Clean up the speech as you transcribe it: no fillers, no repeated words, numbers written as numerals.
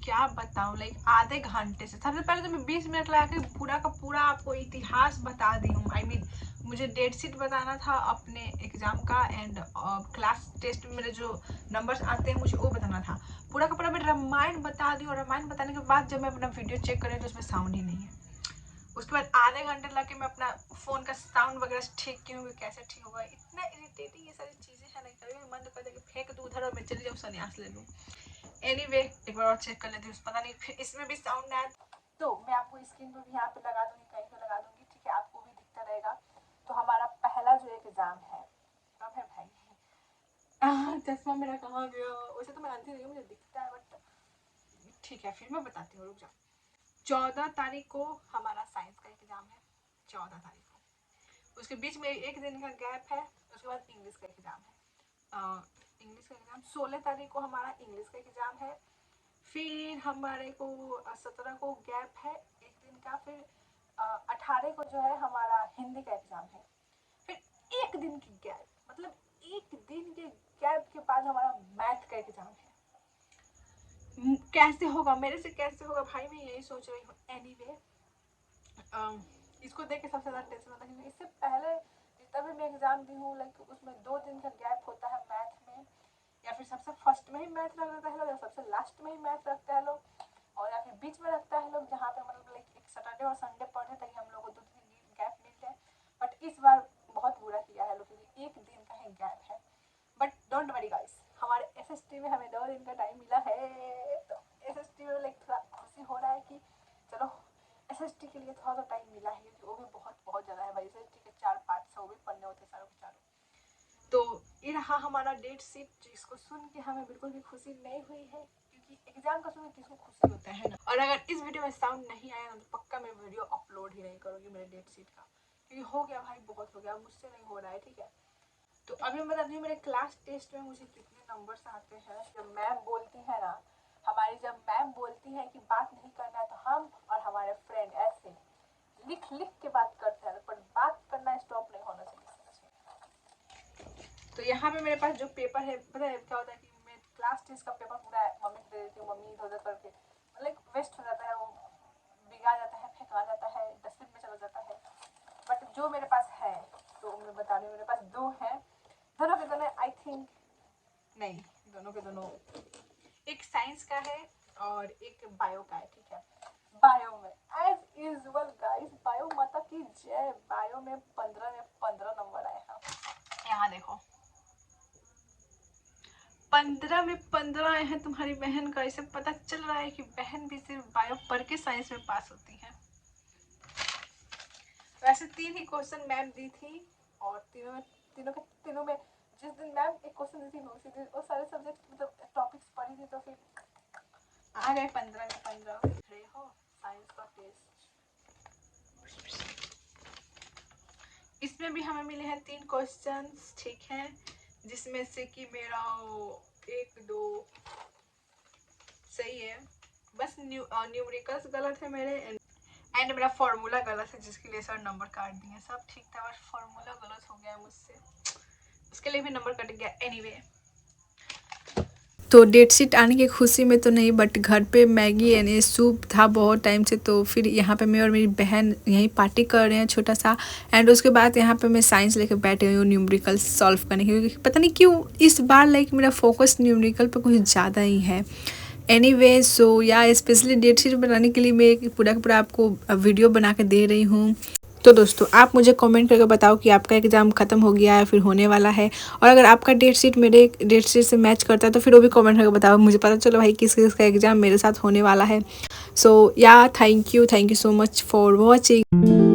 क्या बताऊं, लाइक आधे घंटे से। सबसे पहले तो मैं 20 मिनट लगा के पूरा का पूरा आपको इतिहास बता दी हूँ। आई मीन मुझे डेट शीट बताना था अपने एग्जाम का, एंड क्लास टेस्ट में मेरे जो नंबर्स आते हैं मुझे वो बताना था। पूरा का पूरा मैं रामायण बता दी, और रामायण बताने के बाद जब मैं अपना वीडियो चेक करें तो उसमें साउंड ही नहीं है। उसके बाद आधे घंटे लगे मैं अपना फ़ोन का साउंड वगैरह ठीक की हूँ, कैसे ठीक होगा। इतना इरिटेटिंग ये सारी चीज़ें हैं ना, कभी मन करता है कि फेंक दूँ उधर और मैं चली जाऊँ संन्यास ले लूँ। एनीवे एक बार और चेक कर लेती हूँ, पता नहीं फिर इसमें भी साउंड आया तो मैं आपको स्क्रीन पर भी यहाँ पे लगा दूँगी, कहीं पे लगा दूँगी, ठीक है, आपको भी दिखता रहेगा। तो हमारा पहला जो एग्ज़ाम है कब है भाई? चश्मा मेरा कहाँ गया? वैसे तो मैं अंधी नहीं हूँ, मुझे दिखता है, बट ठीक है फिर मैं बताती हूँ, रुक जाओ। 14 तारीख को हमारा साइंस का एग्ज़ाम है, 14 तारीख को। उसके बीच में एक दिन का गैप है, उसके बाद इंग्लिश का एग्ज़ाम है। इंग्लिश का एग्ज़ाम 16 तारीख को हमारा इंग्लिश का एग्ज़ाम है। फिर हमारे को 17 को गैप है एक दिन का। फिर 18 को जो है हमारा हिंदी का एग्ज़ाम है। फिर एक दिन की गैप, मतलब एक दिन के गैप के बाद हमारा मैथ का एग्ज़ाम है। कैसे होगा मेरे से, कैसे होगा भाई, मैं यही सोच रही हूँ। एनीवे इसको देख के सबसे ज़्यादा टेंशन होता है, क्योंकि इससे पहले जितना भी मैं एग्ज़ाम दी हूँ लाइक उसमें 2 दिन का गैप होता है मैथ में, या फिर सबसे फर्स्ट में ही मैथ रख देता है लोग, या सबसे लास्ट में ही मैथ रखता है लोग, और या फिर बीच में रखता है लोग, जहाँ पे मतलब लाइक एक सैटरडे और संडे पढ़े ताकि हम लोग को 2 दिन की गैप मिल जाए। बट इस बार बहुत बुरा किया है लोग, क्योंकि एक दिन का ही गैप है। बट डोंट वरी गाइस, हमारे एसएसटी में हमें 2 दिन का टाइम मिला है। तो एसएसटी में लाइक थोड़ा खुशी हो रहा है कि चलो एसएसटी के लिए थोड़ा सा टाइम मिला है, क्योंकि वो भी बहुत बहुत ज़्यादा है भाई। एसएसटी के 4-5 वो भी पढ़ने होते सारों के चारों। तो ये रहा हमारा डेट शीट, जिसको सुन के हमें बिल्कुल भी खुशी नहीं हुई है, क्योंकि एग्जाम का सुन के किसको खुशी होता है ना। और अगर इस वीडियो में साउंड नहीं आया तो पक्का मैं वीडियो अपलोड ही नहीं करूँगी मेरे डेट शीट का, क्योंकि हो गया भाई, बहुत हो गया, मुझसे नहीं हो रहा है, ठीक है। तो अभी मैं बताती हूँ मेरे क्लास टेस्ट में मुझे कितने नंबर्स आते हैं। जब मैम बोलती है ना, हमारी जब मैम बोलती है कि बात नहीं करना है, तो हम और हमारे फ्रेंड ऐसे लिख लिख के बात करते हैं, पर बात करना स्टॉप नहीं होना चाहिए। तो यहाँ पे मेरे पास जो पेपर है, पता है क्या होता है कि मैं क्लास टेस्ट का पेपर पूरा मम्मी को दे देती हूँ, मम्मी इधर उधर करके मतलब वेस्ट हो जाता है, वो बिगाड़ जाता है, फेंका जाता है, डस्टबिन में चला जाता है। बट जो मेरे पास है, तो मैं बता रही हूँ, मेरे पास 2 हैं, दोनों के दोनों आई थिंक नहीं, दोनों के दोनों एक साइंस का है और एक बायो का है, ठीक है। बायो में एज यूजुअल गाइस, बायो माता की जय, बायो में 15 में 15 नंबर आए हैं। यहाँ देखो 15 में 15 आए हैं तुम्हारी बहन का। इसे पता चल रहा है कि बहन भी सिर्फ बायो पढ़ के साइंस में पास होती है। वैसे 3 ही क्वेश्चन मैम दी थी, और तीनों में जिस दिन मैम एक क्वेश्चन दी थी उसी दिन वो सारे सब्जेक्ट मतलब टॉपिक्स पढ़ी थी, तो फिर आ गए 15 में 15। रहे हो साइंस का टेस्ट, इसमें भी हमें मिले हैं 3 क्वेश्चंस, ठीक है, जिसमें से कि मेरा 1-2 सही है, बस न्यूमेरिकल्स गलत है मेरे, एंड मेरा फार्मूला गलत है, जिसके लिए सर नंबर काट दिए। सब ठीक था, बस फार्मूला गलत हो गया मुझसे, उसके लिए भी नंबर कट गया। एनीवे तो डेट शीट आने की खुशी में तो नहीं, बट घर पे मैगी यानी सूप था बहुत टाइम से, तो फिर यहाँ पे मैं और मेरी बहन यहीं पार्टी कर रहे हैं छोटा सा। एंड उसके बाद यहाँ पे मैं साइंस लेके बैठे हुई हूँ न्यूमेरिकल सॉल्व करने के, क्योंकि पता नहीं क्यों इस बार लाइक मेरा फोकस न्यूमेरिकल पे कुछ ज़्यादा ही है। एनीवे सो या स्पेशली डेट शीट बनाने के लिए मैं एक पूरा का पूरा आपको वीडियो बना के दे रही हूँ। तो दोस्तों आप मुझे कमेंट करके बताओ कि आपका एग्ज़ाम ख़त्म हो गया है फिर होने वाला है, और अगर आपका डेट शीट मेरे डेट शीट से मैच करता है तो फिर वो भी कमेंट करके बताओ, मुझे पता चलो भाई किस किस का एग्ज़ाम मेरे साथ होने वाला है। सो या thank you so much for watching.